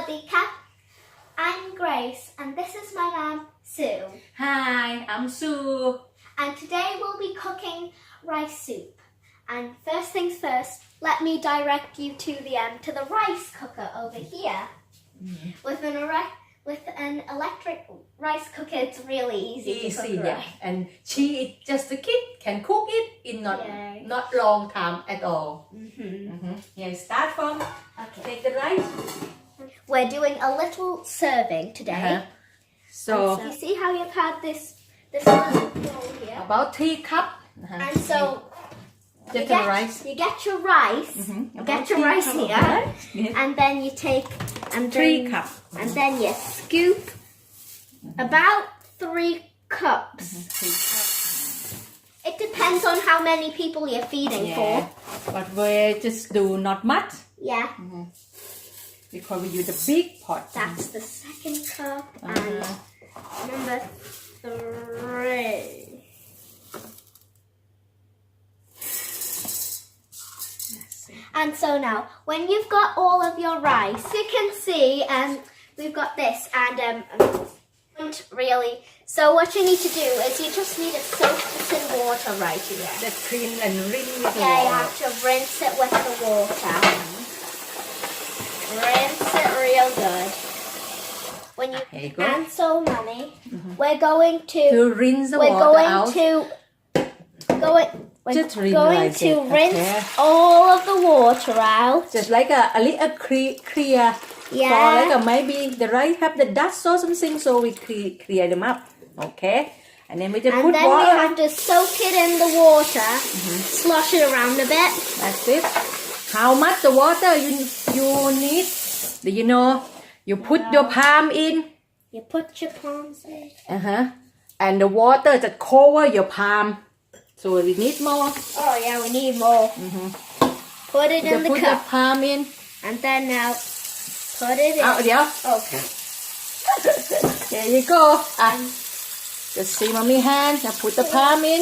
Sawadika. I'm Grace and this is my mom, Sue. Hi, I'm Sue. And today we'll be cooking rice soup. And first things first, let me direct you to the rice cooker over here. With an electric rice cooker, it's really easy to cook Yeah. rice. And she is just a kid, can cook it in not long time at all. Yeah, start from take the rice. We're doing a little serving today. So You see how you've had this little bowl here? about 3 cup. And so Get the rice. you get your rice. You get your rice here. And then you take 3 cup. And then you scoop about 3 cups. It depends on how many people you're feeding for. But we just do not much Yeah. because we use a big pot. That's the second cup. And number 3. And so now, when you've got all of your rice, you can see we've got this and really. So what you need to do is you just need to soak this in water right here. Just clean and rinse with the Yeah, you water. have to rinse it with the water. Rinse it real good. When you There you go. and so, Mummy, we're going To rinse the we're water going out. to going. We're Just rinse going like to it, rinse okay. all of the water out. Just like a little clear. Yeah. For like maybe the rice have the dust or something, so we clear them up. Okay. And then we just And put then we water. have to soak it in the water, slosh it around a bit. That's it. How much the water you need? Do you know? You put your palm in. You put your palms in. And the water just cover your palm. So we need more. Oh yeah, we need more. Put it in You the put your cup, palm in. and then now put it in. Okay. There you go. Just see mommy hand. I put the palm in.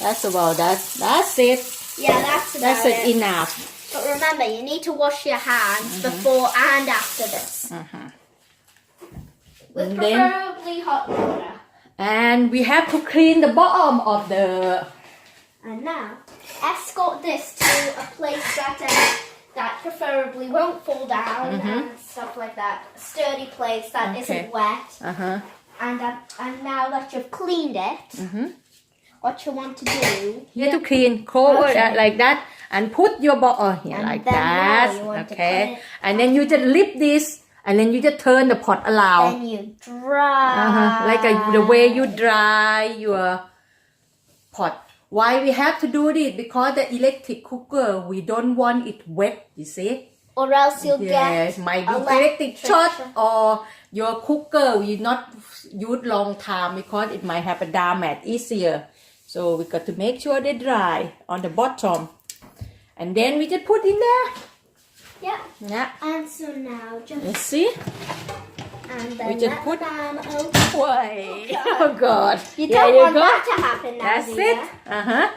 That's about that. That's it. Yeah, that's about That's it. enough. But remember, you need to wash your hands before and after this. With And then- preferably hot water. And we have to clean the bottom of the. And now, escort this to a place that preferably won't fall down and stuff like that. A sturdy place that isn't wet. And now that you've cleaned it, what you want to do? You have to clean, cover Okay. that like that, and put your bottom here And like then that. now you want to Okay. put it- And then you just lift this, and then you just turn the pot around. Then you dry. Like the way you dry your pot. Why we have to do this? Because the electric cooker, we don't want it wet, you see? Or else you'll Yes, get might be electric short or your cooker will not use long time because it might have a damage easier. So we got to make sure they dry on the bottom. And then we just put in there. Yeah. Yeah. And so now just You see? and then We just let put- them open. Wait. Oh God. You There don't you want go. that to happen now, That's do it. you?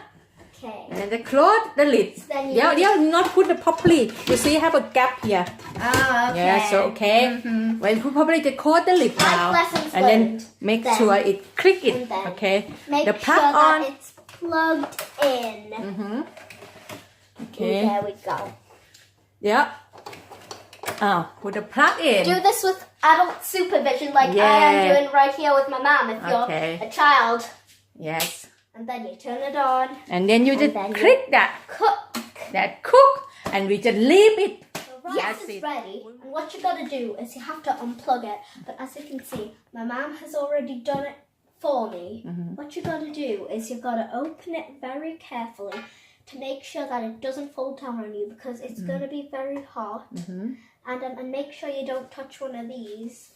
Okay. And then close the lid. Then you Yeah, not put it properly. You see, have a gap here. Oh, okay. Yeah, so okay. When you put properly, just close the lid Life now. lessons And then learned. make Then- sure it click it. and then Okay. Make The plug sure on. that it's plugged in. Okay. There we go. Yeah. Put the plug in. Do this with adult supervision like I am Yeah. doing right here with my mom if you're Okay. a child. Yes. And then you turn it on. And then you just then you- click that cook, and we just leave it. The rice That's is it. ready. And what you gotta do is you have to unplug it. But as you can see, my mom has already done it for me. What you gotta do is you gotta open it very carefully to make sure that it doesn't fall down on you because it's gonna be very hot. And make sure you don't touch one of these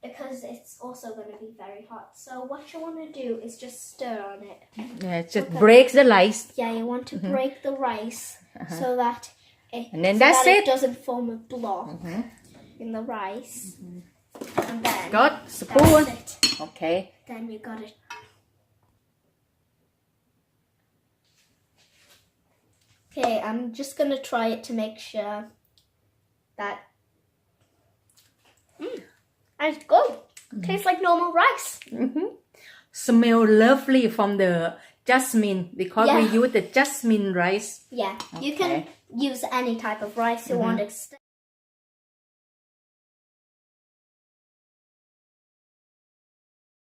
because it's also gonna be very hot. So what you wanna do is just stir on it. Yeah, it just breaks the rice. Yeah, you want to break the rice so that And then that's it it. doesn't form a block in the rice. And then Got spoon. that's it. Okay. Then you got it. Okay, I'm just gonna try it to make sure that And it's good. Tastes like normal rice. Smell lovely from the jasmine because we Yeah. use the jasmine rice. Yeah, you can use any type of rice you want.